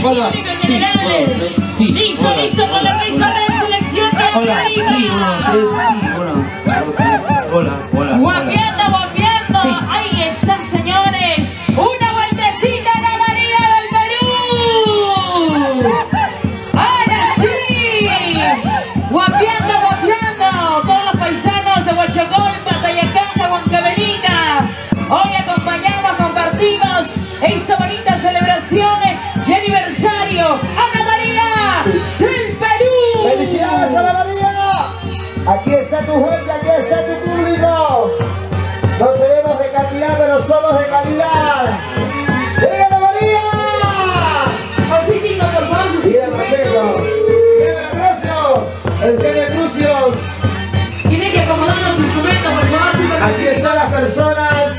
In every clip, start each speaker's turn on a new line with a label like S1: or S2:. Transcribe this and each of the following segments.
S1: Hola, sí, sí.
S2: Listo,
S1: Hola,
S2: listo, con la mesa de selección de
S1: hola,
S2: arriba.
S1: sí, 1, 2, 3, sí, hola.
S2: Guapeando, guapeando.
S1: Sí.
S2: Ahí está, señores. Una vueltecita a la María del Perú. Ahora sí. Guapeando, guapeando. Todos los paisanos de Huachocol, Tayacanta, Huancavelica. Hoy acompañamos, compartimos esta bonita celebración de aniversario. ¡Ana María del Perú!
S3: ¡Felicidades, Ana María! Aquí está tu gente, aquí está tu público. No seremos de cantidad, pero somos de calidad. ¡Venga, Ana María!
S2: Así mismo, por favor, sus
S3: Bien, Marcelo. Bien, Ambrosio. Eugenio Crucios.
S2: tiene que acomodar los instrumentos, por favor.
S3: Aquí están las personas.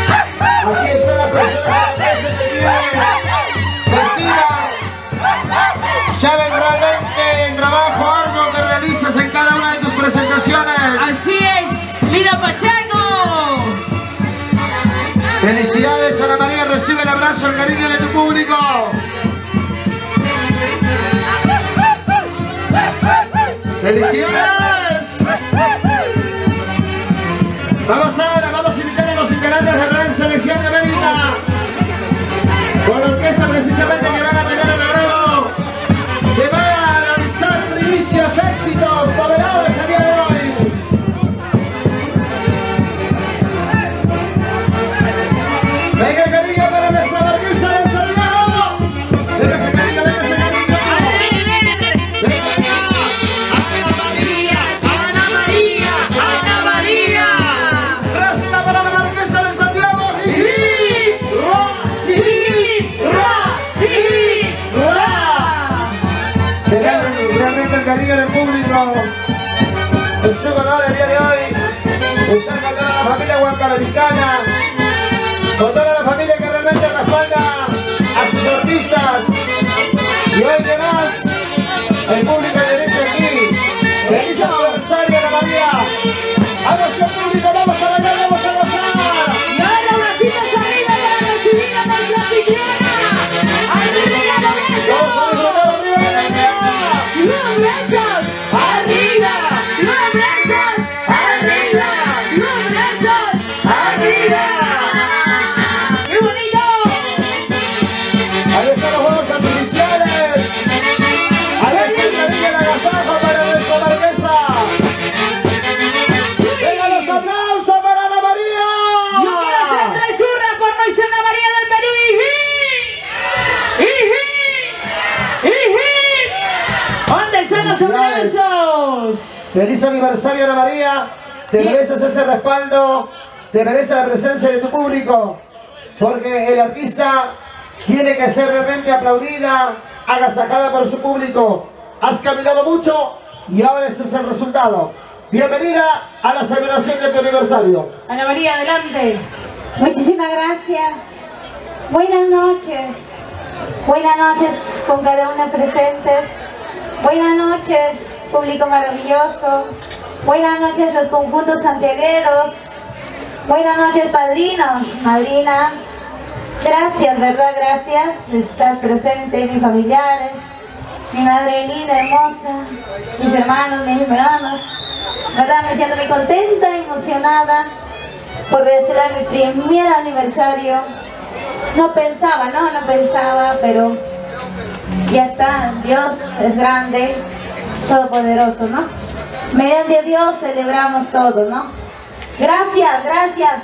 S3: Aquí están las personas que se te vienen. Saben realmente el trabajo arduo que realizas en cada una de tus presentaciones.
S2: Así es, Lina Pacheco.
S3: Felicidades, Ana María, recibe el abrazo, el cariño de tu público. ¡Felicidades! Vamos ahora, vamos a invitar a los integrantes de Real Selección de América con la orquesta precisamente que van a tener el agrado que va a lanzar primicias, éxitos, novedades el día de hoy. Venga, cariño, para nuestra marquesa de Santiago. Véngase, cariño, véngase, cariño.
S2: Ana María.
S3: Trásela para la marquesa de Santiago. Jiji, ra, jiji, ra, jiji, ra. Realmente el cariño del público es su honor el día de hoy. Estar con toda la familia huancamericana, con toda la familia que realmente respalda a sus artistas. Y hoy de más, el público de derecho aquí. ¡Feliz aniversario, Ana María! ¡Vamos al público, vamos a bailar, vamos a gozar!
S2: Y ahora bracitos arriba para recibir a nuestra anfitriona. Arriba los
S3: ¡Todos a disfrutar arriba de la idea!
S2: Los brazos arriba. Los brazos arriba. Los brazos arriba. ¡Qué bonito!
S3: Ahí están los juegos artificiales. Ahí está el cariño de agasajo para nuestra marquesa. ¡Venga los aplausos para Ana María!
S2: Yo quiero hacer 3 hurras por nuestra Ana María del Perú. ¿Dónde están los aplausos?
S3: ¡Feliz aniversario, Ana María! Te mereces ese respaldo, te mereces la presencia de tu público, porque el artista tiene que ser realmente aplaudida, agasajada por su público. Has caminado mucho y ahora ese es el resultado. Bienvenida a la celebración de tu aniversario.
S2: Ana María, adelante.
S4: Muchísimas gracias. Buenas noches. Buenas noches con cada uno presentes. Buenas noches, público maravilloso. Buenas noches los conjuntos santiagueros. Buenas noches, padrinos, madrinas. Gracias, ¿verdad? Gracias de estar presente, mis familiares, mi madre linda, hermosa, mis hermanos, mis hermanas. ¿Verdad? Me siento muy contenta, emocionada por celebrar mi primer aniversario. No pensaba, pero ya está. Dios es grande, todopoderoso, ¿no? Mediante Dios celebramos todo, ¿no? Gracias,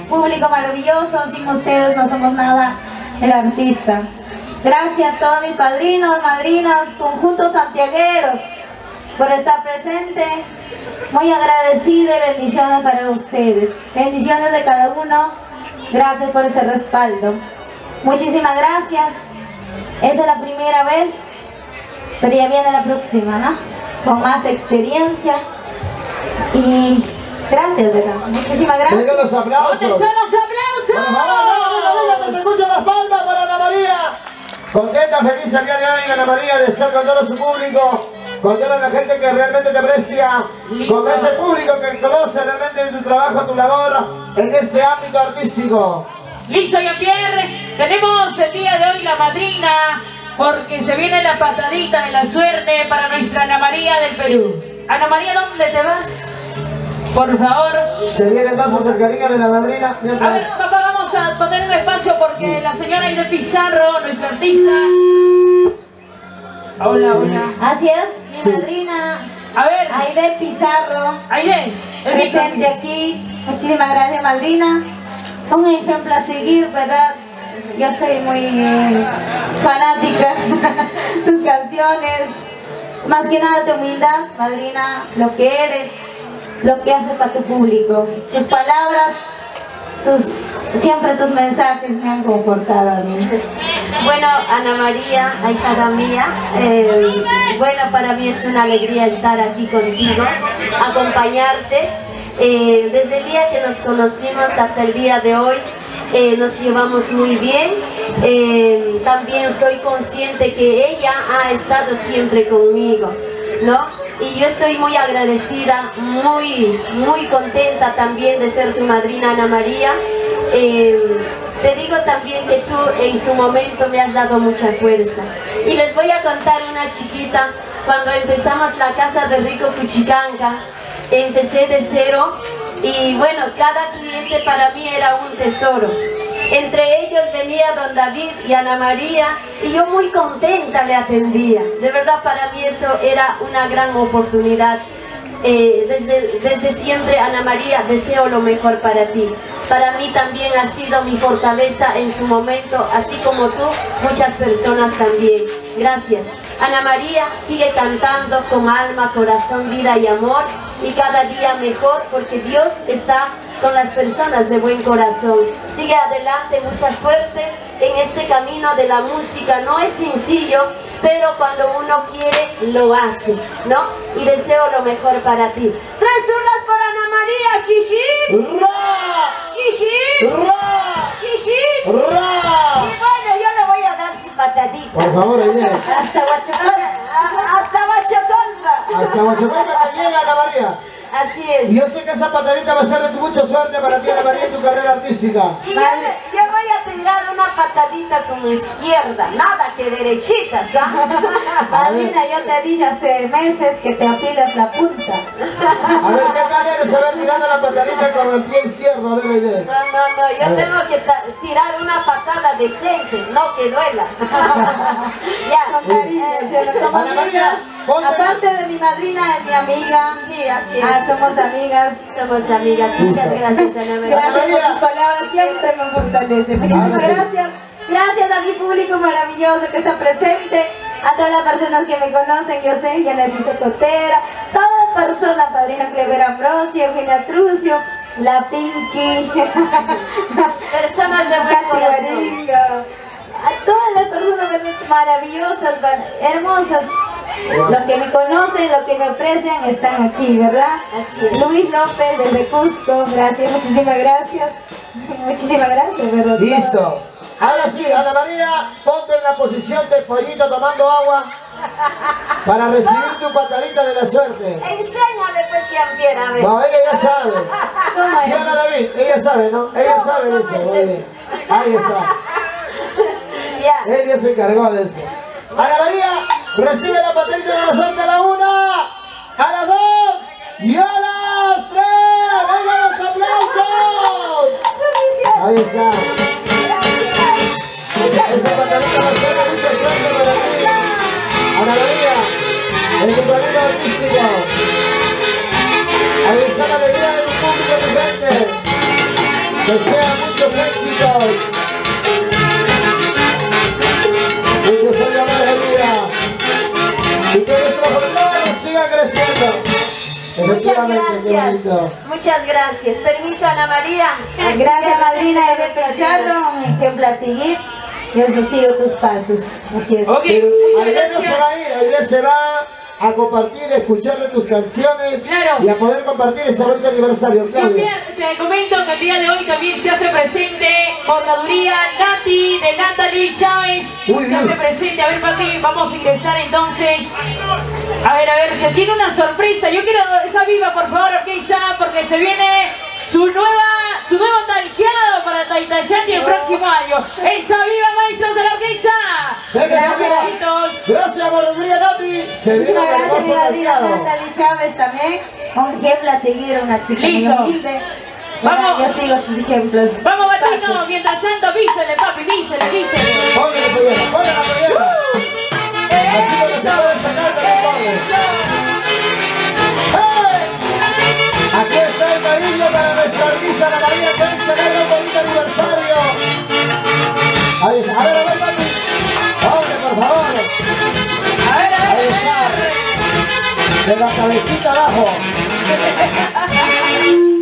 S4: público maravilloso. Sin ustedes no somos nada, el artista. Gracias a todos mis padrinos, madrinas, conjuntos santiagueros por estar presente. Muy agradecida y bendiciones para ustedes. Bendiciones de cada uno. Gracias por ese respaldo. Muchísimas gracias. Esa es la primera vez, pero ya viene la próxima, ¿no? Con más experiencia. Y gracias, ¿verdad? Muchísimas gracias.
S3: Venga los aplausos.
S2: ¿Dónde están los aplausos?
S3: Por favor, que se escuchen las palmas para Ana María. Contenta, feliz el día de hoy, Ana María, de estar con todo su público, con toda la gente que realmente te aprecia, con ese público que conoce realmente tu trabajo, tu labor en este ámbito artístico.
S2: Listo, Jean-Pierre. Tenemos el día de hoy la madrina porque se viene la patadita de la suerte para nuestra Ana María del Perú. Ana María, ¿dónde te vas? Por favor.
S3: Se vienen danzas al cariño de la madrina.
S2: A ver,
S3: Mientras...
S2: papá, vamos a poner un espacio porque la señora Aide Pizarro, nuestra artista. Hola, hola.
S4: Así es, mi madrina
S2: A ver,
S4: Aide Pizarro,
S2: Aide, el
S4: presente
S2: micrófono.
S4: aquí. Muchísimas gracias, madrina. Un ejemplo a seguir, ¿verdad? Yo soy muy fanática de tus canciones. Más que nada tu humildad, madrina, lo que eres, lo que haces para tu público. Tus palabras, siempre tus mensajes me han confortado a mí.
S5: Bueno, Ana María, ahijada mía, bueno, para mí es una alegría estar aquí contigo, acompañarte. Desde el día que nos conocimos hasta el día de hoy, nos llevamos muy bien. También soy consciente que ella ha estado siempre conmigo, ¿no? Y yo estoy muy agradecida, muy contenta también de ser tu madrina, Ana María. Te digo también que tú en su momento me has dado mucha fuerza. Y les voy a contar una chiquita. Cuando empezamos la Casa de Rico Cuchicanca, empecé de cero y bueno, cada cliente para mí era un tesoro. Entre ellos venía don David y Ana María y yo muy contenta le atendía. De verdad para mí eso era una gran oportunidad. Desde siempre, Ana María, deseo lo mejor para ti. Para mí también ha sido mi fortaleza en su momento, así como tú, muchas personas también. Gracias. Ana María, sigue cantando con alma, corazón, vida y amor, y cada día mejor, porque Dios está con las personas de buen corazón. Sigue adelante, mucha suerte en este camino de la música. No es sencillo, pero cuando uno quiere, lo hace, ¿no? Y deseo lo mejor para ti. 3 urnas por Ana María, Jiji.
S3: ¡Ra!
S5: Jiji.
S3: ¡Ra!
S5: Jiji.
S3: ¡Ra!
S5: Y bueno, yo le voy a dar su patadita.
S3: Por favor, Aide.
S4: Hasta Huachacán.
S5: Hasta Huachacán.
S3: Hasta Huachacán que llega, Ana María.
S5: Así es.
S3: Y yo sé que esa patadita va a ser de mucha suerte para ti, Ana María, en tu carrera artística.
S5: Y yo voy a tirar una patadita con izquierda, nada que derechitas, ¿ah?
S4: Madrina, yo te he dicho hace meses que te afilas la punta.
S3: A ver, ¿qué tal eres? A ver, tirando la patadita con el pie izquierdo. A ver, Aide.
S5: No, yo tengo que tirar una patada decente, no que duela.
S4: Con
S5: Ya.
S4: cariño, ¿sí? Como
S3: Ana María,
S4: amigas.
S3: ponte-
S4: Aparte de mi madrina, es mi amiga.
S5: Sí, así es.
S4: Somos amigas.
S5: Somos amigas. Muchas gracias, Ana María.
S4: Gracias por tus palabras, siempre me fortalecen. Muchísimas
S3: Ahora sí.
S4: gracias. Gracias a mi público maravilloso que está presente, a todas las personas que me conocen, yo sé, ya necesito Cotera, todas las personas, Padrino Clever Ambrosio, Eugenia Trucio, la Pinky,
S5: Personas de buen
S4: Katy
S5: corazón.
S4: Guaringa, a todas las personas maravillosas, hermosas. Los que me conocen, los que me aprecian están aquí, ¿verdad?
S5: Así es.
S4: Luis López desde Cusco, gracias, muchísimas gracias. Muchísimas gracias, ¿verdad?
S3: Listo. Ahora sí, Ana María, ponte en la posición de pollito tomando agua para recibir tu patadita de la suerte.
S5: Enséñale pues si ambiera, a ver.
S3: No, ella ya sabe.
S4: ¿Cómo es?
S3: ¿Sí, Ana David? Ella sabe, ¿no? Ella
S5: ¿Cómo-
S3: sabe
S5: cómo
S3: eso.
S5: es
S3: Muy
S5: eso?
S3: bien. Ahí está.
S5: Ya.
S3: Ella se encargó de eso. Ana María, recibe la patadita de la suerte a la 1, a las 2 y a las 3. ¡Venga los aplausos! Ahí está. Esa patadita nos suena mucha suerte para ti. Ana María, en tu camino artístico. Ahí está la alegría de tu público, tu gente. Desea muchos éxitos. Muchos años más de vida. Y que nuestro folclore siga creciendo.
S5: Muchas
S3: Efectivamente, qué
S5: gracias.
S3: bonito.
S5: Muchas gracias. Permiso, Ana María. Así
S4: Gracias,
S5: que
S4: madrina de
S5: recibe los
S4: Pizarro,
S5: saludos.
S4: un ejemplo a seguir. Yo sigo tus pasos, así es.
S2: Ok,
S3: Pero
S2: muchas
S3: Aide no se
S2: gracias.
S3: va a ir, Aide se va a compartir, a escucharle tus canciones
S2: Claro.
S3: y a poder compartir ese bonito aniversario. Claudia.
S2: También te comento que el día de hoy también se hace presente bordaduría Nati de Natalie Chávez.
S3: Uy,
S2: Se
S3: uy.
S2: hace presente. A ver, papi, vamos a ingresar entonces. A ver, se tiene una sorpresa. Yo quiero esa viva, por favor, orquesta, porque se viene su nuevo talqueado para Taitayati el próximo año. Esa viva, maestros de la orquesta. Gracias.
S3: Gracias, Bordería Nati. Se viene
S4: Muchísimas gracias, mi
S3: hermoso
S4: madrina
S3: mercado.
S4: Natalie Chávez también. Un ejemplo a seguir, una chica muy
S2: Listo.
S4: humilde.
S2: Vamos.
S4: Yo sigo sus ejemplos.
S2: Vamos, Batino,
S4: Pase.
S2: mientras tanto, avísele, papi, dísele.
S3: Ponle la pollera, ponle la pollera. Así que no se puede sacar de los pobres. ¡Hey! Aquí está el cariño para nuestra Armisa Ana María, que hoy celebra un bonito aniversario. Ahí está, a ver, papi. Ponle, por favor.
S2: A ver.
S3: Ahí está. De la cabecita abajo.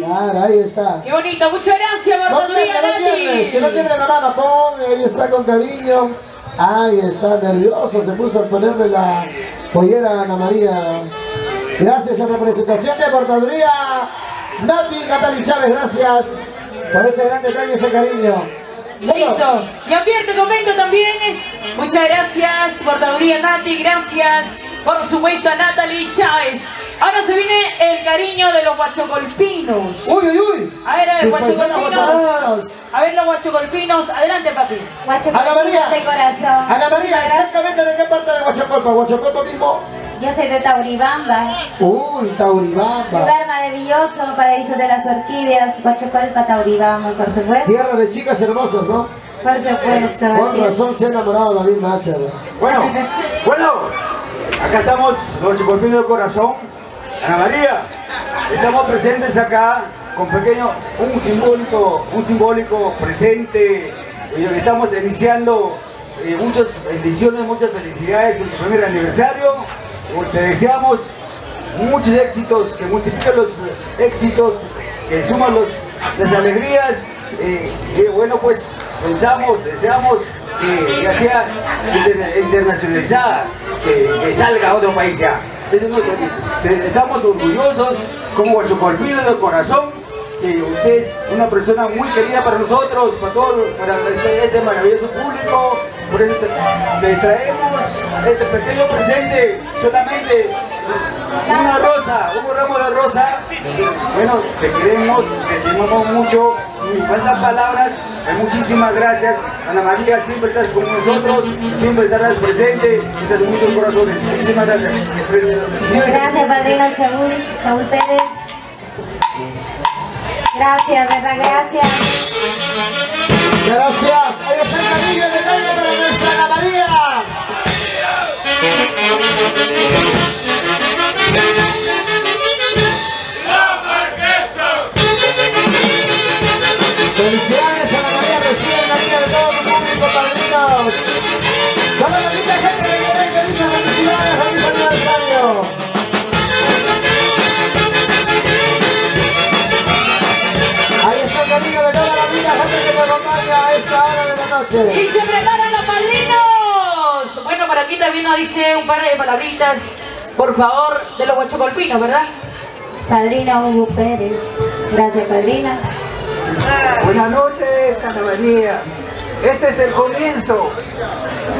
S3: Claro, ahí está.
S2: Qué bonito, muchas gracias,
S3: No
S2: Bordería
S3: tiemble, que no tiemble la mano, pon, ahí está con cariño. Ahí está, nervioso, se puso a ponerle la pollera a Ana María. Gracias en representación de Bordaduría Natalie Chávez, gracias por ese gran detalle, ese cariño.
S2: Listo. Y Ambiente comento también. Muchas gracias, Bordaduría Nati. Gracias, por supuesto, a Natalie Chávez. Ahora se viene el cariño de los guachocolpinos.
S3: Uy, uy, uy.
S2: A ver,
S3: Mis paisanos
S2: guachocolpinos.
S3: guachocolpinos.
S2: A ver, los guachocolpinos. Adelante, papi.
S4: Guacho,
S3: Ana María.
S4: de corazón.
S3: Ana María,
S4: Muchísimas gracias.
S3: exactamente de qué parte de Huachocolpa. ¿Huachocolpa mismo?
S4: Yo soy de Tauribamba,
S3: Uy, Tauribamba.
S4: lugar maravilloso, paraíso de las orquídeas, Guachocolpa, Tauribamba, por supuesto.
S3: Tierra de chicas hermosas, ¿no?
S4: Por supuesto,
S3: Con
S4: así es.
S3: razón se ha enamorado David Macha.
S6: Bueno, acá estamos los chicolpinos de corazón. Ana María, estamos presentes acá con un simbólico presente. Estamos iniciando muchas bendiciones, muchas felicidades en tu primer aniversario. Te deseamos muchos éxitos, que multipliquen los éxitos, que suman las alegrías. Bueno, pues deseamos que ya sea internacionalizada, que salga a otro país ya. Estamos orgullosos como guachocolpinos del corazón, que usted es una persona muy querida para nosotros, para este maravilloso público. Por eso te traemos este pequeño presente, solamente una rosa, un ramo de rosa. Bueno, te queremos mucho, me faltan palabras. Muchísimas gracias, Ana María, siempre estás con nosotros, siempre estarás presente en nuestros muchos corazones. Muchísimas gracias.
S4: Gracias, padrino Saúl Pérez. Gracias, verdad, gracias.
S3: Gracias. Ahí está el cariño de calle para nuestra Ana María. Felicidades, Ana María, recibe el cariño de todo tu público, padrinos. Toda la linda gente de Guerrero que dice felicidades, feliz aniversario. Ahí está el cariño de toda la linda gente que nos acompaña a esta hora de la noche.
S2: Y se preparan los padrinos. Bueno, por aquí también nos dice un par de palabritas, por favor, de los guachocolpinos, ¿verdad?
S4: Padrino Hugo Pérez. Gracias, padrina.
S7: Buenas noches, Ana María. Este es el comienzo.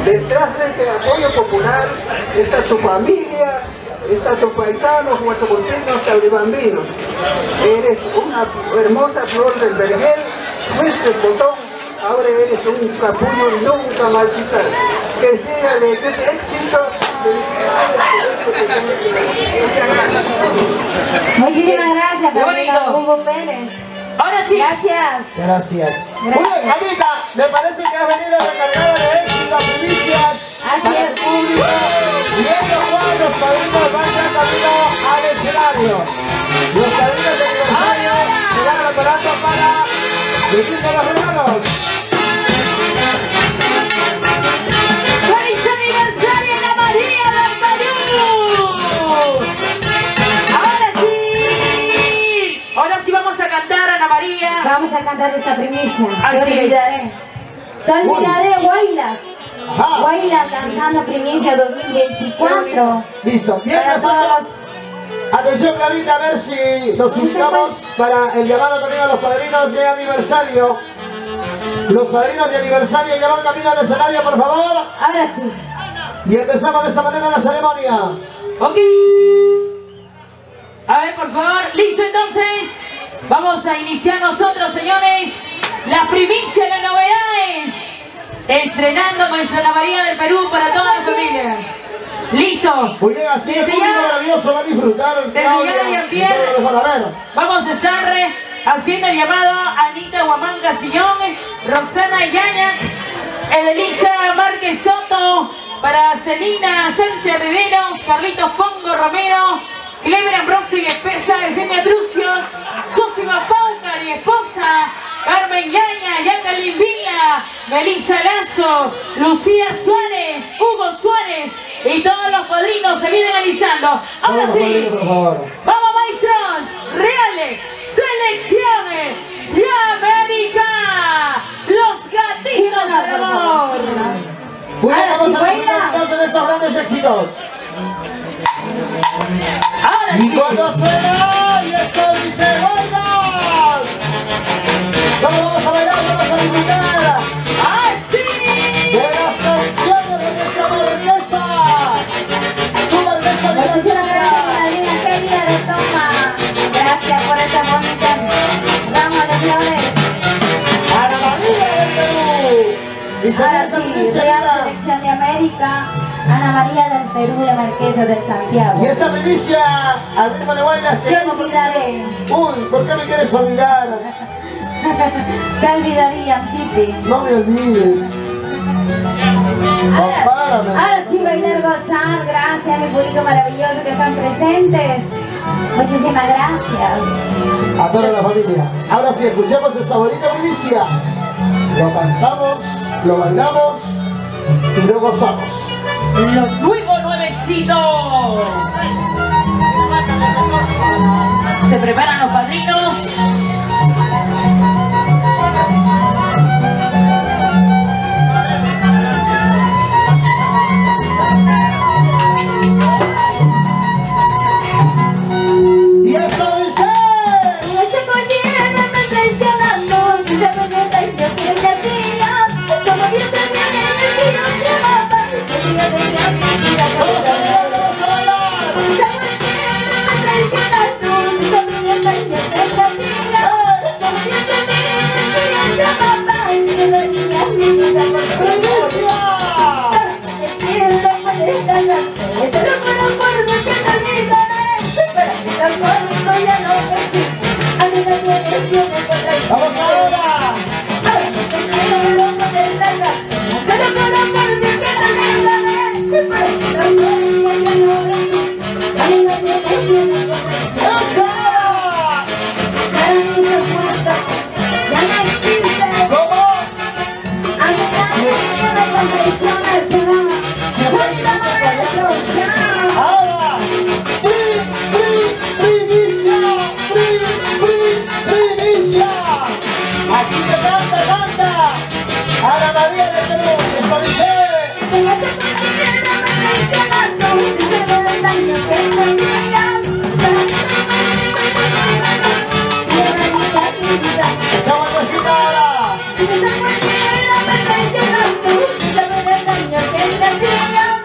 S7: Detrás de este apoyo popular está tu familia, está tus paisanos, guachocolpinos, tauribambinos. Eres una hermosa flor del vergel, fuiste botón, ahora eres un capullo nunca marchitar. Que siga de ese éxito. Muchas gracias.
S4: Muchísimas gracias,
S2: Qué
S4: padrino
S2: bonito.
S4: Hugo Pérez.
S2: Ahora sí.
S4: Gracias.
S3: Gracias. Muy
S4: Gracias.
S3: bien, Anita, me parece que has venido recargada de éxito, primicias
S4: Así
S3: para el
S4: es.
S3: público. Y ellos, Juan, los padrinos van ya camino al escenario. Los padrinos de aniversario se van preparando para recibir los regalos.
S2: ¡Feliz aniversario, Ana María del Perú! Ahora sí vamos a cantar, Ana María.
S4: Vamos a cantar esta primicia.
S2: Así
S4: Te
S2: es.
S4: olvidaré. Te olvidaré, Guaylas.
S3: Ajá.
S4: Guaylas lanzando primicia 2024.
S3: Listo.
S4: Para
S3: Mientras
S4: todos
S3: tanto,
S4: los...
S3: atención, Clarita, a ver si nos ubicamos para el llamado también a los padrinos de aniversario. Los padrinos de aniversario ya van camino al escenario, por favor.
S4: Ahora sí.
S3: Y empezamos de esta manera la ceremonia.
S2: Ok. A ver, por favor. Listo, entonces. Vamos a iniciar nosotros, señores. Las primicias, las novedades. estrenando Maestra Ana María del Perú para toda la familia. Listo.
S3: Muy bien, así es,
S2: Desde
S3: público
S2: ya-
S3: maravilloso, va a disfrutar.
S2: desde
S3: Claudia,
S2: ya, Jean-Pierre,
S3: y todo lo mejor. A ver.
S2: Vamos a estar haciendo el llamado a Anita Guamán Casillón, Roxana Yañac, Edelisa Márquez Soto, para Celina Sánchez Riveros, Carlitos Pongo Romero, Clever Ambrosio y Espesa, Eugenia Trucios, Sósima Paucar y esposa, Carmen Yaña, Jacqueline Villa, Melissa Lazo, Lucía Suárez, Hugo Suárez y todos los padrinos se vienen alisando. Ahora
S3: Vamos,
S2: sí,
S3: padrino, por favor.
S2: vamos maestros, reales, selecciones de América, los gatitos del amor.
S3: Muy bien,
S4: Ahora
S3: vamos
S4: sí,
S3: a
S4: baila.
S3: disfrutar entonces de estos grandes éxitos.
S2: Ahora
S3: Y
S2: sí.
S3: cuando suena, y esto dice, ¡bailas! Vamos a bailar, vamos a disfrutar
S2: Así.
S3: de las canciones de nuestra marquesa. Tu marquesa, mi
S4: Muchísimas gracias,
S3: marquesa.
S4: madrina querida de Toma. Gracias por esta bonita rama de flores.
S3: Ana María del Perú. Y se
S4: Ahora
S3: esta
S4: sí,
S3: primicia,
S4: Real
S3: mira.
S4: Selección de América, Ana María del Perú, la Marquesa del Santiago.
S3: Y esa primicia, al ritmo de bailas que
S4: Te
S3: llama porque-
S4: olvidaré,
S3: Uy, ¿por qué me quieres olvidar?
S4: te olvidaría, Pipi.
S3: No me olvides. Compárame.
S4: Ahora sí, bailar, gozar. Gracias a mi público maravilloso que están presentes. Muchísimas gracias.
S3: A toda la familia. Ahora sí, escuchemos esta bonita primicia. Lo cantamos, lo bailamos y lo gozamos.
S2: Lo nuevo nuevecito. Se preparan los padrinos.
S3: Y esto dice.
S4: En ese coñero me traicionando, si se me nota y yo que me hacía, como Dios tenía que decir, no te amaba, que diga de mi vida,
S3: Vamos a bailar, vamos a bailar.
S4: en ese coñero me traicionando, si se me nota y yo que me hacía, como Dios tenía que decir, no te amaba, que diga de mi vida,
S3: Primicia. Vamos ahora. ¡Echa!
S4: Ya no existe.
S3: ¿Cómo?
S4: A mi nadie me contradicciona el ciudadano. Cuéntame la destrucción.
S3: Ahora. Primicia. Primicia. Aquí te canta. Ana María del Perú. Esto dice.
S4: En este cuadrilla me traicionando, si se me da el daño que me hacías.
S3: Esa bandecita ahora.
S4: En ese cuadrilla me traicionando, si se me da el daño que me hacías.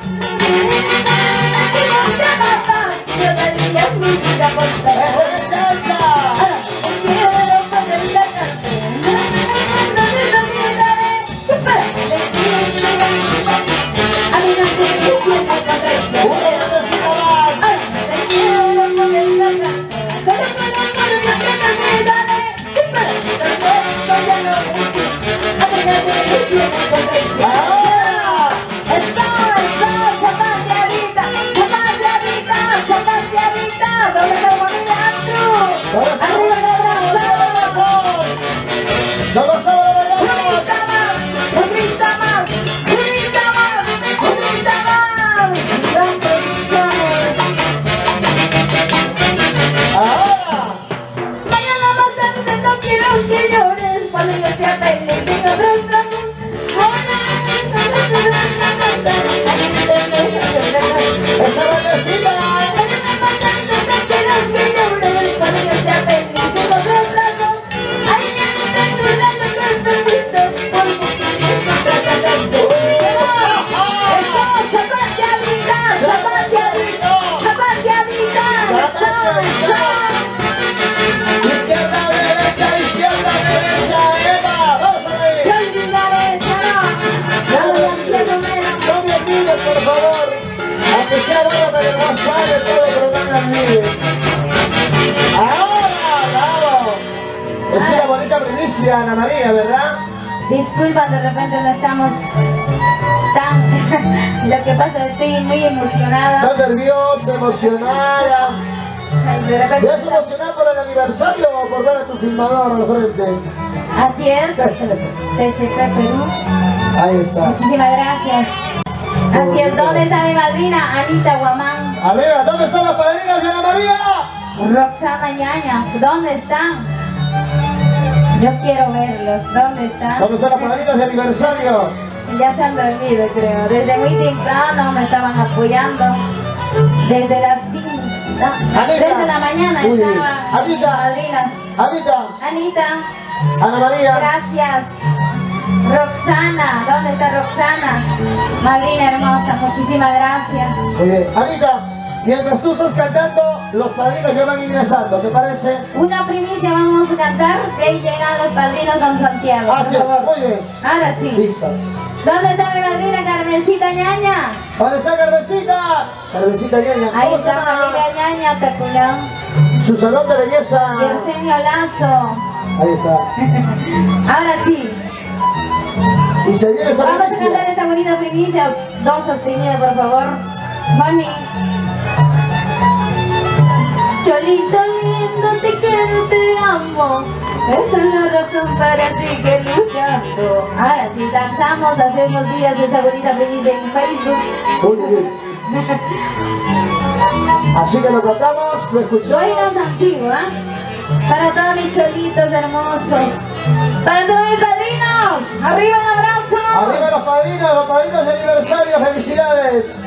S3: Rodríguez. ¡Ahora! ¡Bravo! Es una bonita primicia, Ana María, ¿verdad?
S4: Disculpa, de repente no estamos tan... Lo que pasa, estoy muy emocionada.
S3: ¿Estás nerviosa, emocionada?
S4: De repente...
S3: ¿Te has emocionado por el aniversario o por ver a tu filmador al frente?
S4: Así es, TCP Perú.
S3: Ahí está.
S4: Muchísimas gracias. Así es, ¿dónde está mi madrina? Anita Guamán.
S3: Arriba, ¿dónde están las padrinas de Ana María?
S4: Roxana Ñaña, ¿dónde están? Yo quiero verlos, ¿dónde están?
S3: ¿Dónde están las padrinas de aniversario?
S4: Ya se han dormido, creo. Desde muy temprano me estaban apoyando. Desde las 5. Desde la mañana
S3: Muy bien.
S4: estaban
S3: Anita.
S4: las madrinas.
S3: Anita,
S4: Anita,
S3: Ana María.
S4: gracias. Roxana, ¿dónde está Roxana? Madrina hermosa, muchísimas gracias.
S3: Muy bien. Anita, mientras tú estás cantando, los padrinos ya van ingresando, ¿te parece?
S4: Una primicia vamos a cantar, de ahí llegan los padrinos con Santiago. por
S3: Así es,
S4: favor.
S3: muy bien.
S4: Ahora sí.
S3: Listo.
S4: ¿Dónde está mi madrina Carmencita Ñaña?
S3: ¿Dónde está Carmencita? Carmencita Ñaña.
S4: Ahí
S3: ¿Cómo se
S4: está
S3: llama?
S4: familia Ñaña, Taculán.
S3: Su salón de belleza.
S4: Arsenio Lazo.
S3: Ahí está.
S4: Ahora sí.
S3: Y se viene esa
S4: Vamos a
S3: primicia.
S4: cantar esta bonita primicia. Dos sostenidos, por favor. Bonnie. Cholito lindo, te quiero, te amo. Esa es la razón para seguir luchando. Ahora sí, danzamos hace unos días esa bonita primicia en Facebook.
S3: Muy bien. Así que lo cantamos, lo escuchamos.
S4: Buenos antiguos, ¿eh? Para todos mis cholitos hermosos. Para todos mis padrinos. Arriba el abrazo.
S3: Arriba los padrinos de aniversario, felicidades.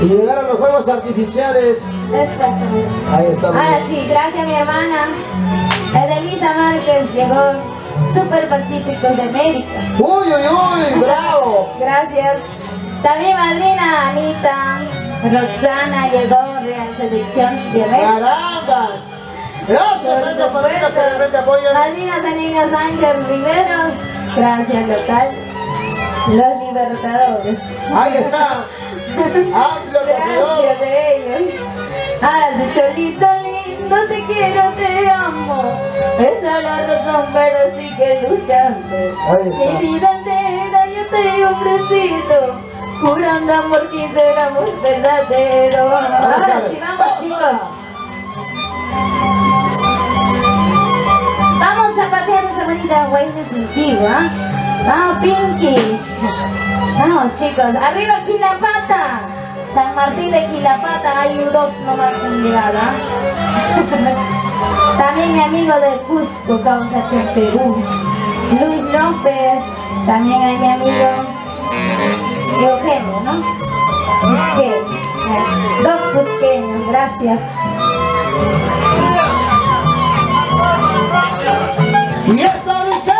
S3: Y llegaron los juegos artificiales.
S4: Después.
S3: Ahí está.
S4: Ahora sí, gracias a mi hermana Edelisa Márquez, llegó Super Pacíficos de América.
S3: Uy, uy, uy, bravo.
S4: Gracias. También madrina Anita, Roxana llegó Real Selección de América.
S3: Caramba. Gracias a esos padrinos que de repente apoyan.
S4: Madrina Zanina Sánchez Riveros, gracias local. Los Libertadores.
S3: Ahí está. Amplio corredor.
S4: Gracias de ellos. Ahora sí, cholito lindo, te quiero, te amo. Esa es la razón, pero sigue luchando.
S3: Ahí está.
S4: Mi vida entera yo te he ofrecido, jurando amor sincero, amor verdadero. Ahora sí, vamos chicos. Vamos a patear esa bonita buena antigua. Vamos, Pinky. Vamos, chicos. Arriba, Quilapata. San Martín de Quilapata. Hay dos nomás con llegada. También mi amigo de Cusco, Causacho en Perú. Luis López. También hay mi amigo Eugenio, ¿no? Cusqueño. Dos cusqueños. Gracias.
S3: Y esto dice.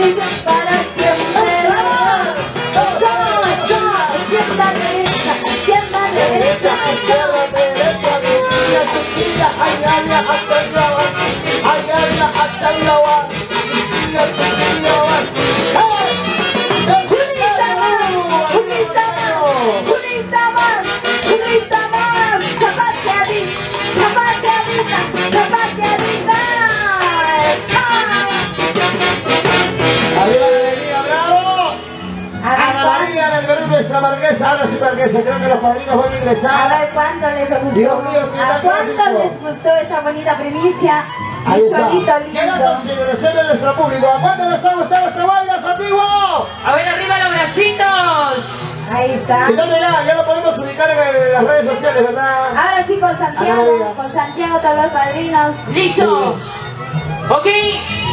S4: felices para siempre. Izquierda, derecha, izquierda, derecha,
S3: Izquierda, derecha, izquierda, tuquilla, ay, ay, achayabas, ay, ay, achayabas, tuquilla, tuquilla, vas.
S4: Julita más, zapateadita, zapateadita.
S3: Arriba la alegría, bravo.
S4: A ver,
S3: Ana María en el Perú, nuestra marquesa. Ahora sí, marquesa, creo que los padrinos van a
S4: a
S3: ingresar.
S4: ver cuánto les gustó.
S3: Dios mío, qué
S4: ¿A cuánto
S3: magnífico.
S4: les gustó esa bonita primicia?
S3: Ahí
S4: Mi
S3: está.
S4: cholito
S3: Qué la
S4: lindo.
S3: consideración de nuestro público. ¿A cuánto les ha gustado esta baila, Antiguo?
S2: A ver, arriba los bracitos.
S4: Ahí está.
S3: ¿Y dónde ya lo podemos ubicar en las redes sociales, verdad?
S4: Ahora sí con
S3: Ana
S4: Santiago,
S3: María.
S4: todos los padrinos.
S2: Listo. Ok,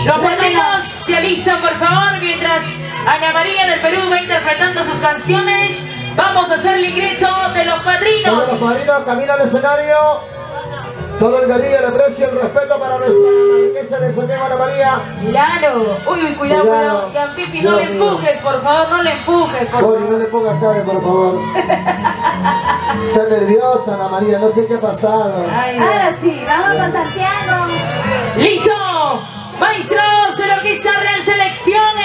S2: los padrinos se alisan por favor mientras Ana María del Perú va interpretando sus canciones. Vamos a hacer el ingreso de los padrinos.
S3: Todos los padrinos camino al escenario. Todo el cariño, el aprecio, el respeto para nuestra marquesa de Santiago, Ana María.
S2: Claro. Uy, uy, cuidado,
S3: Cuidado.
S2: cuidado. Y a Pipi, no
S3: Dios
S2: le
S3: mío.
S2: empujes, por favor, no le empujes, por
S3: Poli, no
S2: favor.
S3: le pongas cabe, por favor. Está nerviosa, Ana María, no sé qué ha pasado.
S2: Ay, Dios.
S4: Ahora sí, vamos con Santiago.
S2: ¡Listo! Maestros de la Orquesta Real Selección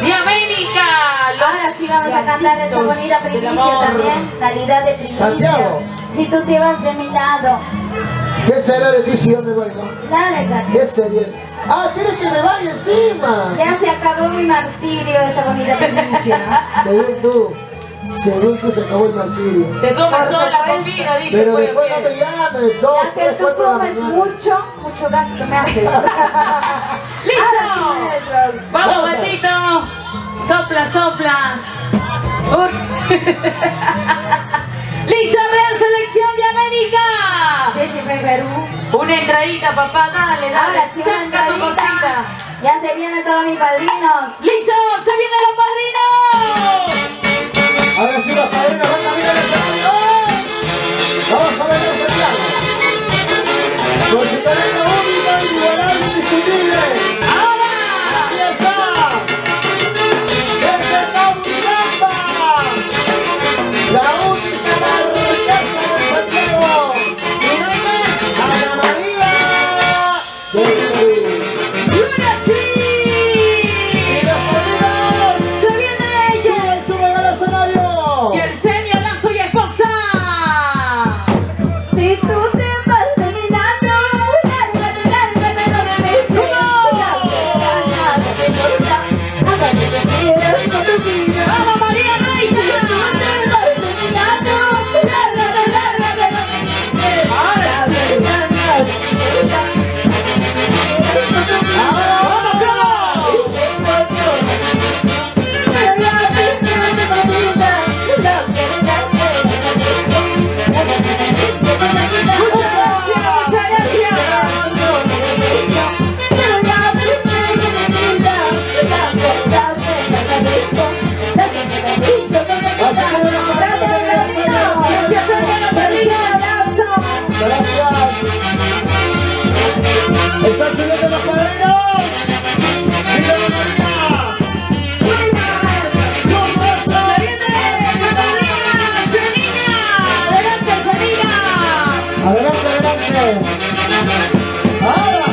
S2: de América. Los
S4: Ahora sí vamos a cantar esta
S2: gallitos
S4: bonita
S2: del
S4: primicia
S2: amor.
S4: también. Calidad de primicia.
S3: Santiago.
S4: Si tú te vas de mi lado,
S3: ¿Qué será de ti si yo me voy, no?
S4: lárgate.
S3: ¿Qué sería? Ah, ¿quieres que me vaya encima?
S4: Ya se acabó mi martirio, esa bonita primicia.
S3: Según tú se acabó el martirio.
S2: Te comes
S4: Por
S2: toda la
S4: supuesto.
S2: comida, dice
S3: Pero
S2: Pollo
S3: después no me
S2: Fiel.
S3: llames, 2,
S4: Ya que
S3: 3,
S4: tú
S3: 4 de la
S4: comes
S3: mañana.
S4: mucho gasto me haces.
S2: ¡Listo!
S4: maestros.
S2: ¡Vamos,
S3: Vamos.
S2: gatito! ¡Sopla, sopla! Uy. ¡Listo, Real Selección de América!
S4: Príncipe Perú.
S2: Una entradita, papá, dale, dale.
S4: Ahora sí, una
S2: Chanca tu
S4: entradita.
S2: cosita.
S4: Ya se vienen todos mis padrinos.
S2: ¡Listo! ¡Se vienen los padrinos!
S3: Ahora sí los padrinos van a mirar el escenario. Vamos a ver el Santiago. Con su talento único, inigualable, indiscutible.
S2: ¡Ahora!
S3: Aquí está. Desde Tauranga, la única marquesa de Santiago,
S2: ¡Y no hay más!
S3: Ana María del Perú.
S2: ¡Y ahora sí!
S3: Y los padrinos
S2: ¡Se viene ella!
S3: suben al escenario.
S2: ¡Yersenio Lazo y esposa!
S4: Si tú te vas de mi lado, lárgate, lárgate, no me beses.
S2: ¡No!
S4: Nada te importa, haga lo que quieras con tu vida.
S2: ¡Vamos, María
S4: Si
S2: Reina!
S4: tú te vas de mi lado, lárgate, lárgate, no me beses.
S2: Ahora sí.
S4: Nada te importa, con tu vida.
S2: ¡Vamos, vamos!
S4: Pero la viste de mi vida, lo que
S2: ¡Muchas gracias, muchas gracias! ¡Gracias, hermano Perdidas!
S3: Gracias. Están subiendo los padrinos. ¡Viva la María! ¡Los brazos!
S2: ¡Se viene la madrina, Senina! ¡Adelante, Senina!
S3: Adelante, adelante. Ahora.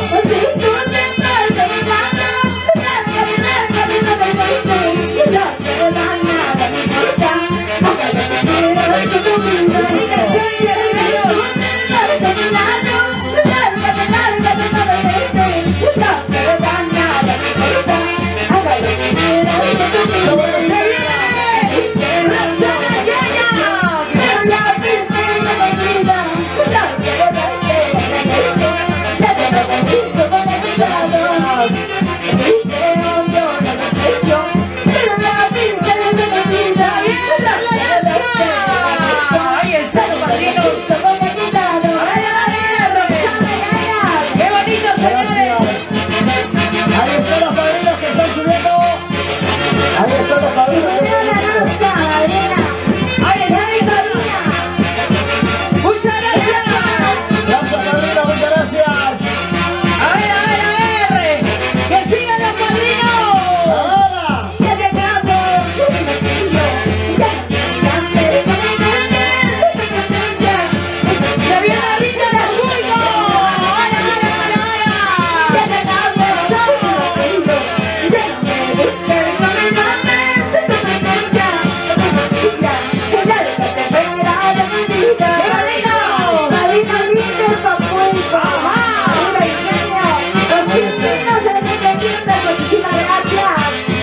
S2: ¡Ahí están los padrinos! ¡Qué bonito, señores!
S3: Gracias. Ahí están los padrinos que están subiendo. Ahí están los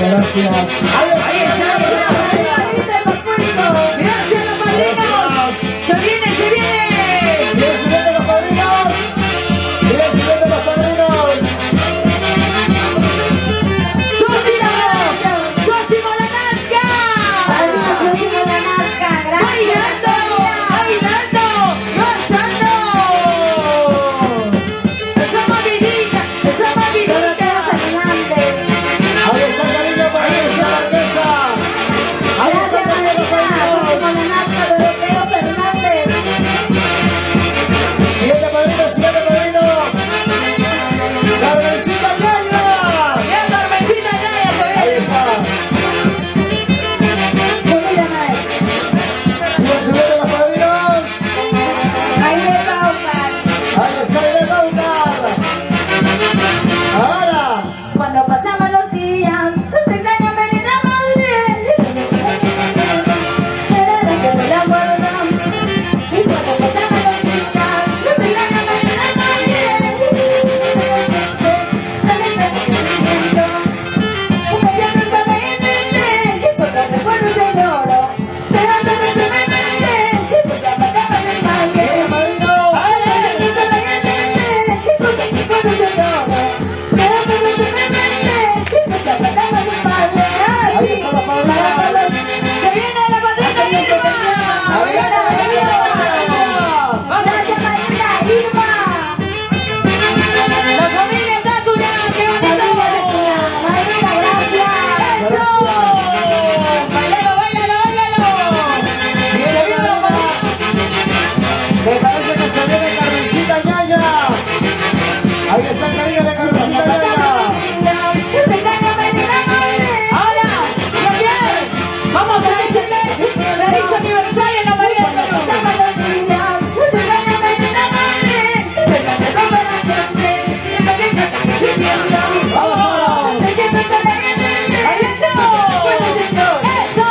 S3: Gracias.
S2: Ahí está. Gracias, los padrinos. Se viene.
S3: Siguen subiendo los padrinos. Siguen subiendo los padrinos.
S2: Sosi Molanasca. Bailando, gozando. Esa mavidita.
S3: Ahí está el cariño para esa marquesa. Ahí está el cariño de los padrinos. Siguiente padrino. Carmencita Yaya.
S2: Bien, Carmencita Yaya, se
S3: Ahí
S2: ve.
S3: está. Siguen subiendo los padrinos. Ahí está el Baucar. Ahora.
S4: Cuando pasamos los días, te extraño, me linda madre. Era la que me la guarda. Y cuando pasamos los días, te extraño, me linda madre. Dale, sentimiento. Como ya no sabe entender. Y por los recuerdos de oro. Pero no me mente. Y por la palabra del mal.
S3: Sigue padrino. Ahí está la padrina.
S2: Se viene la patata Irma. La familia Tácura, qué bonito. Eso. Bailalo.
S3: Sigue la padrina. Me parece que se viene Carmencita Yaya. Ahí está el cariño de Carmencita Yaya.
S2: Ahora, Javier, vamos a decirle feliz aniversario a María Salud.
S3: Vamos ahora.
S2: ¡Bailando! ¡Eso!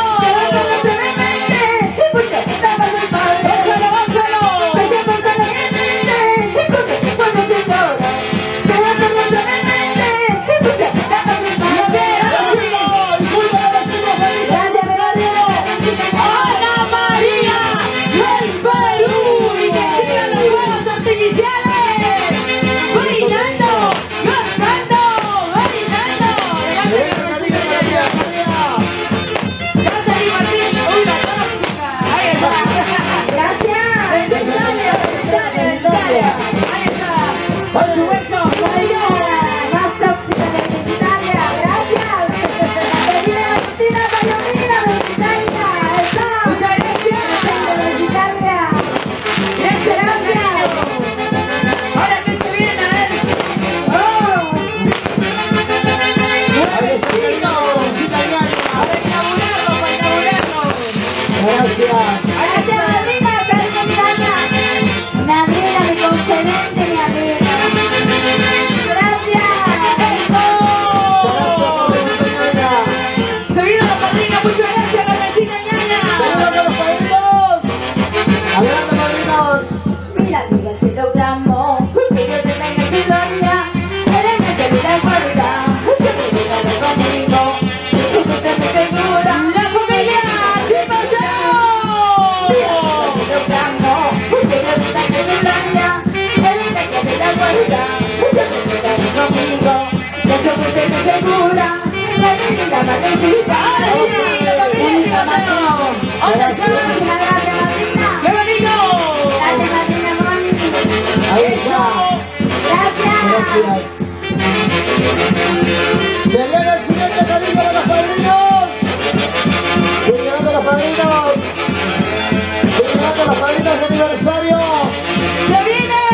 S2: ¡Ana María del Perú! ¡Y que sigan los juegos artificiales! ¡Bailando! ¡Gozando! ¡Bailando! Cántale, Martín. ¡Uy, la tóxica! ¡Ahí está! ¡Desde Italia! ¡Ahí está! ¡Por supuesto!
S4: Más tóxica de Italia, gracias. Bebida Martina Bayonina de Italia, eso.
S2: ¡Muchas gracias!
S4: De Italia.
S2: ¡Gracias! Ahora que se viene a ver.
S3: Ahí está el cariño de Carmencita Yaya.
S2: Para inaugurarlo.
S3: Gracias.
S4: Gracias, madrina, Carmen Italia. Madrina, mi confidente, mi amiga. Gracias.
S3: Gracias, Carmencita Yaya.
S2: Se vino la padrina, muchas gracias, Carmencita Ñaña.
S3: ¡Adelante los padrinos! ¡Adelante, padrinos!
S4: Mira, diga, se lo clamo, que Dios te tenga en su gloria. Eres mi querida guarda, siempre llegando conmigo. Y siempre te segura.
S2: La familia, ¿qué pasó?
S4: Mira, se lo clamo, que Dios te tenga en su gloria. Eres mi querida guarda, siempre llegando conmigo. Y siempre te segura. La linda madrecita.
S2: Ahora sí, la familia, cantando. ¡Hola,
S4: Muchas gracias, madrina.
S2: ¡Qué bonito!
S4: Gracias, madrina Moni.
S3: Ahí está.
S4: Gracias.
S3: Gracias. Se viene el siguiente cariño de los padrinos. Sigue llegando los padrinos. Sigue llegando los padrinos de aniversario.
S2: ¡Se viene!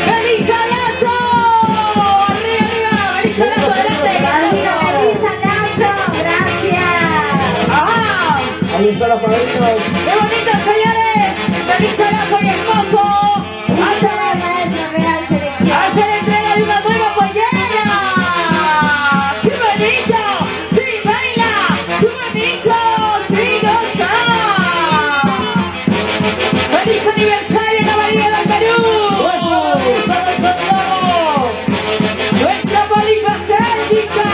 S2: ¡Melissa Lazo! ¡Arriba! ¡Melissa Lazo, adelante!
S4: Melissa Lazo, gracias.
S2: ¡Ajá!
S3: Ahí están los padrinos.
S2: ¡Qué bonito, señores! ¡Melissa Lazo y esposo!
S4: Muchas gracias, Real Selección.
S2: ¡Hace la entrega de una nueva pollera! ¡Qué bonito! ¡Sí, baila! ¡Qué bonito! ¡Sí, goza! ¡Feliz aniversario, la María del Perú!
S3: Nuestra Melissa del Santiago.
S2: ¡Nuestra polifacética!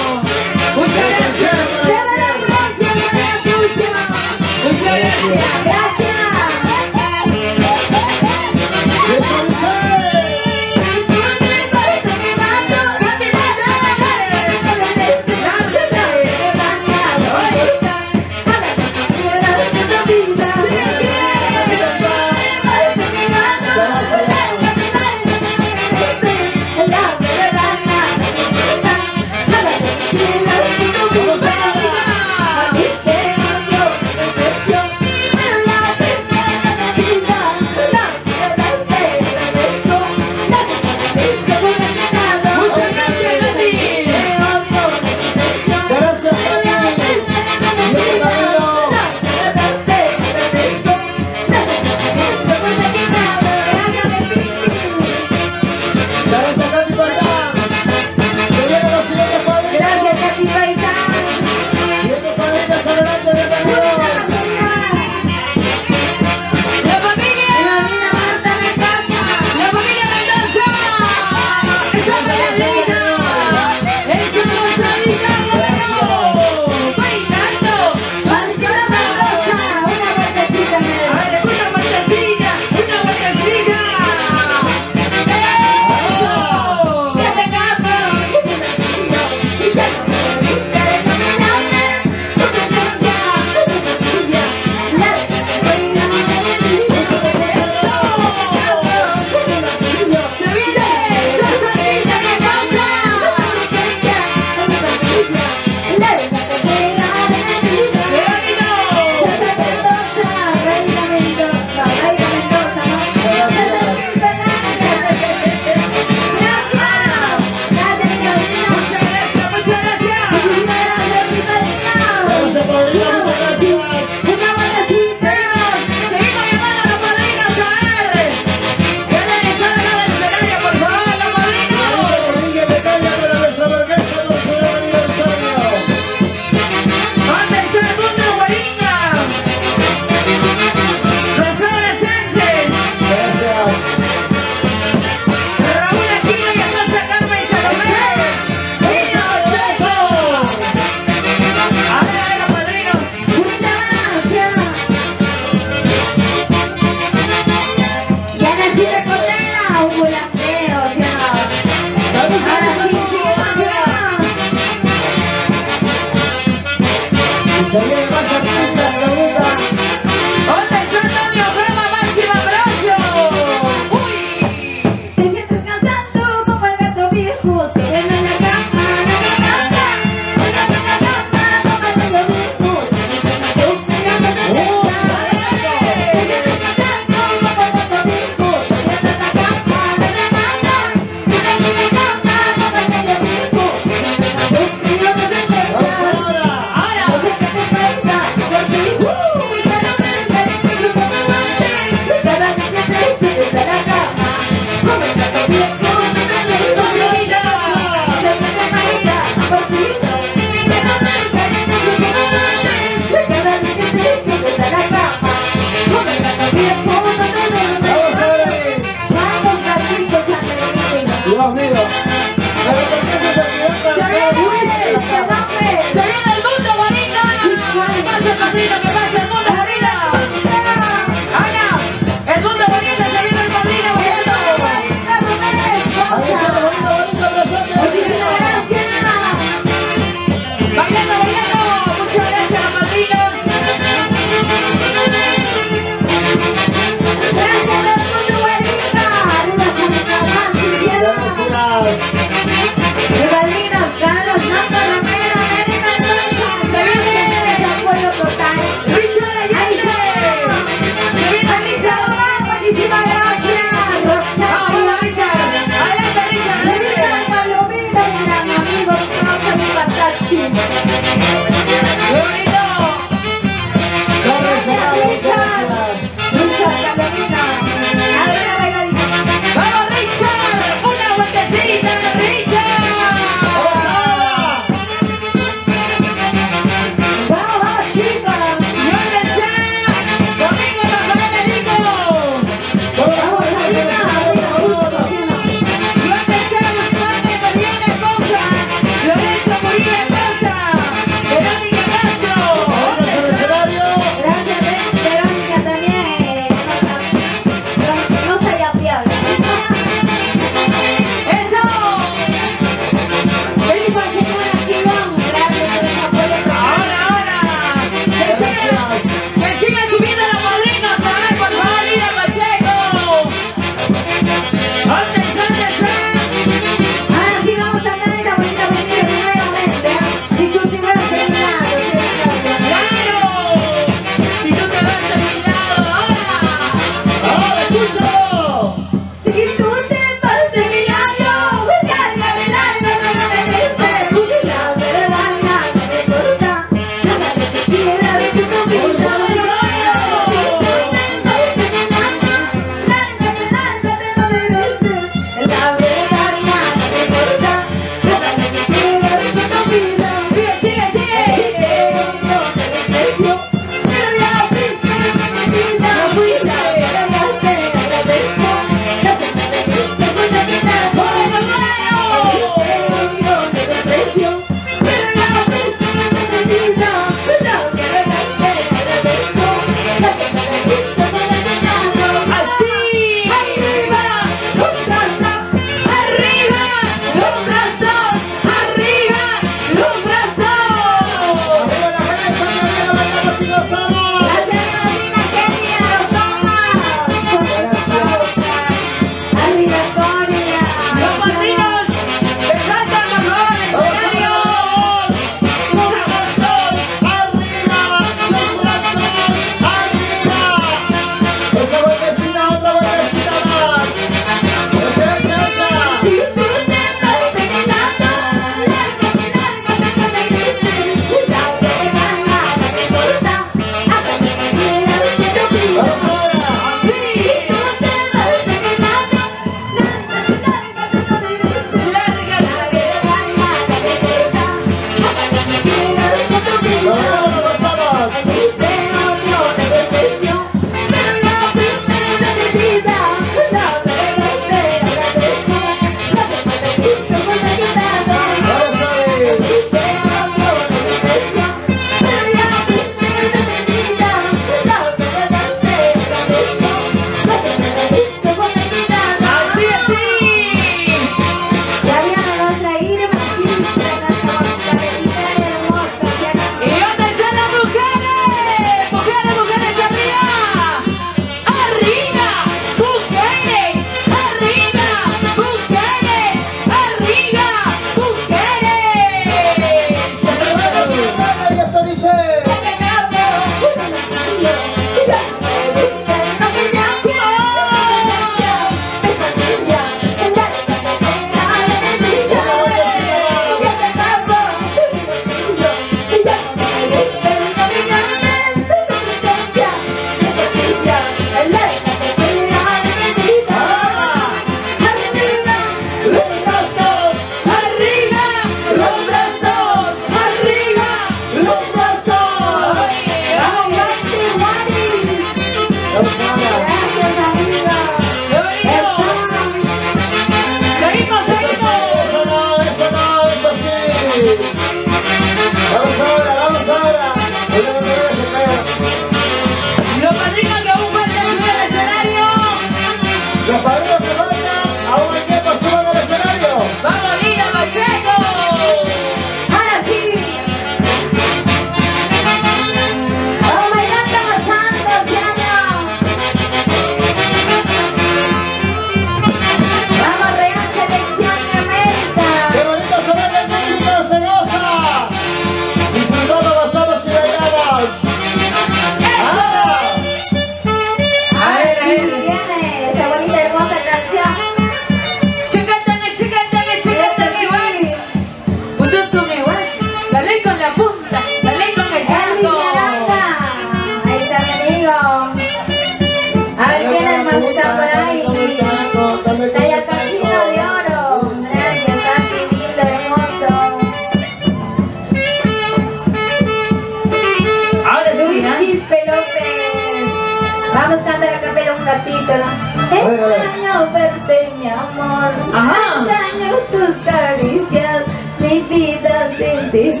S4: mi vida sin ti.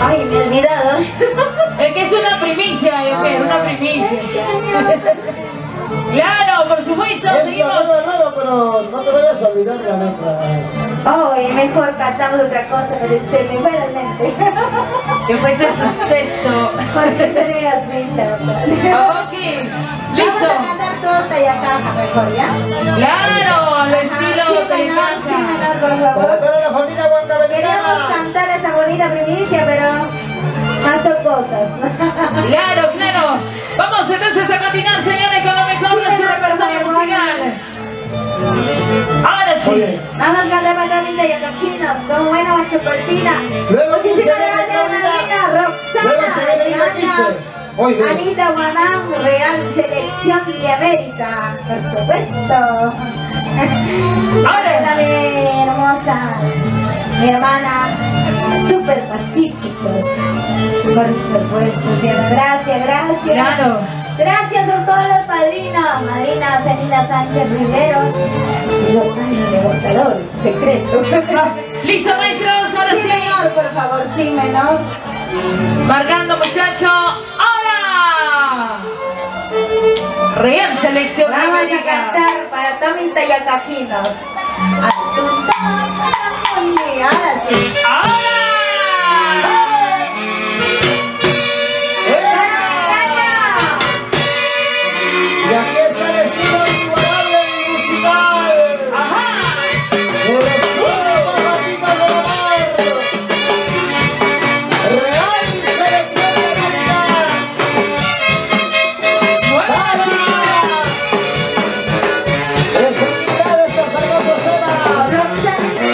S4: Ay, me he olvidado.
S2: Es que es una primicia, una primicia. Claro, por supuesto, seguimos.
S3: Pero no te vayas a olvidar de la letra.
S4: Hoy mejor cantamos otra cosa, pero se me fue la mente.
S2: ¿Qué fue ese suceso?
S4: Porque sería así, chapa.
S2: Ok,
S4: Vamos
S2: listo.
S4: a cantar torta y a caja mejor, ¿ya?
S2: Claro, al
S4: Ajá,
S2: estilo
S4: sí,
S2: de
S4: menor, sí,
S2: caja.
S4: menor, por
S3: Para
S4: favor.
S3: toda la familia
S4: Queríamos
S3: huancabenecana.
S4: cantar esa bonita primicia, pero pasó cosas.
S2: Claro, claro. Vamos entonces a continuar, señores, con lo mejor de su repertorio musical. Ahora sí.
S3: Oye,
S4: Vamos a cantar para Camila y a Caquinos, con buena machocolpina.
S3: Luego
S4: Muchísimas
S3: se viene
S4: gracias,
S3: Camila.
S4: Marina,
S3: luego se viene
S4: Roxana,
S3: Ira Quispe. Hoy ven.
S4: Anita Guamán, Real Selección de América, por supuesto. Ahora también hermosa, mi hermana, Super Pacíficos, por supuesto, cielo. Gracias, gracias.
S2: Claro.
S4: Gracias a todos los padrinos, madrina Celina Sánchez Riveros, los levantadores, secreto.
S2: Listo, maestros, ahora
S4: Sí
S2: sí.
S4: menor, por favor, sí menor.
S2: Marcando, muchacho. ¡Ahora! Real Selección de
S4: Vamos a
S2: América.
S4: cantar para Tomis Tayacajinos. Ahora sí.
S2: ¡Ahora!
S3: Y aquí está el estilo inigualable musical.
S2: ¡Ajá!
S3: El estilo Barbatito del Amor. Real Selección de América. Felicidades, estas hermosas cenas.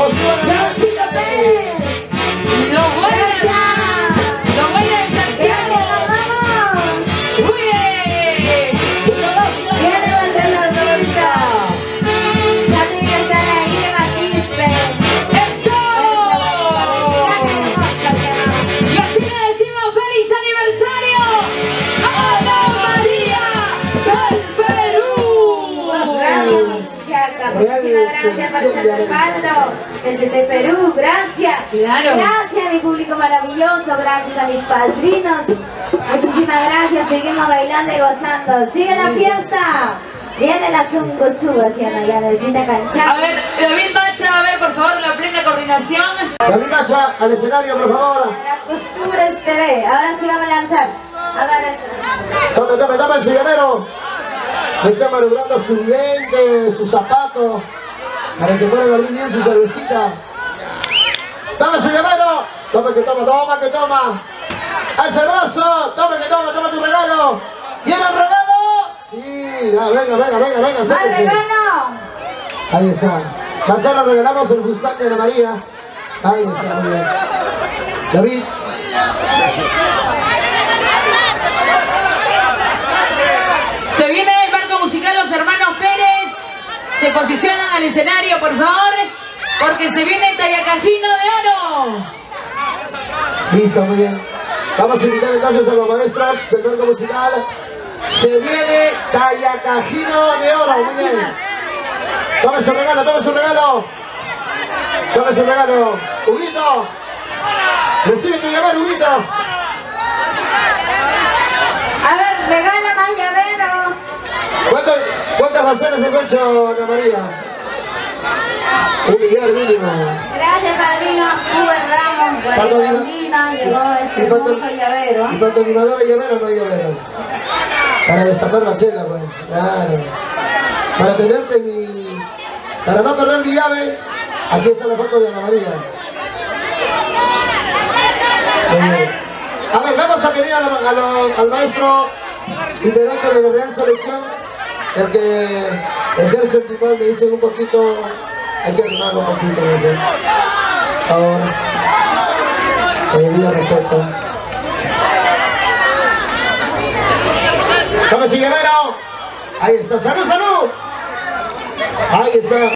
S4: Rosita Pérez.
S2: Los buenos. Los buenos de Santiago. Muy bien.
S4: Viene a hacer la torta. También está la Irma Quispe.
S2: ¡Eso! Y así le decimos feliz aniversario a Ana María del Perú.
S4: Chaca, muchísimas gracias por estar respaldo desde Perú, gracias.
S2: Claro.
S4: Gracias a mi público maravilloso, gracias a mis padrinos. Muchísimas gracias, seguimos bailando y gozando. Sigue la fiesta. Viene la Zunguzú, hacia ya necesita
S2: A
S4: canchar.
S2: ver, David Macha, a ver, por favor, la plena coordinación.
S3: David Macha, al escenario, por favor.
S4: La costura TV, ahora sí vamos a lanzar. Agarra este.
S3: Tome el sillamero. Está maniobrando su diente, su zapato, para que pueda abrir bien su cervecita. Tome su llavero. Tome que toma. Alza el brazo. Tome tu regalo. ¿Quiere el regalo? Sí, ya, venga,
S4: ¡Más
S3: acérquese.
S4: regalo!
S3: Ahí está. Pasar le regalamos el Mustang de Ana María. Ahí está, muy bien. David.
S2: Se viene el marco musical Los Hermanos Pérez. Se posicionan al escenario, por favor, porque se viene Tayacajino de Oro.
S3: Listo, muy bien. Vamos a invitar entonces a los maestros del marco musical. Se viene Tayacajino de Oro, muy bien. Tome su regalo. Huguito. Recibe tu llavero, Huguito.
S4: A ver, regala más llavero.
S3: ¿Cuántas docenas has hecho, Ana María? 1 millar mínimo.
S4: Gracias, padrino. Uber Ramos, Guadalajara, llegó este hermoso llavero.
S3: ¿Y para tu animadora llavero o no llavero? Para destapar la chela, pues. Claro. Para tenerte para no perder mi llave, aquí está la foto de Ana María. A ver, vamos a pedir al maestro integrante de la Real Selección, el que ejerce el timón, me dicen un poquito, hay que animarlo un poquito, me dicen. Por favor, con el debido respeto. ¡Tome su llavero! Ahí está, ¡salud! Ahí está.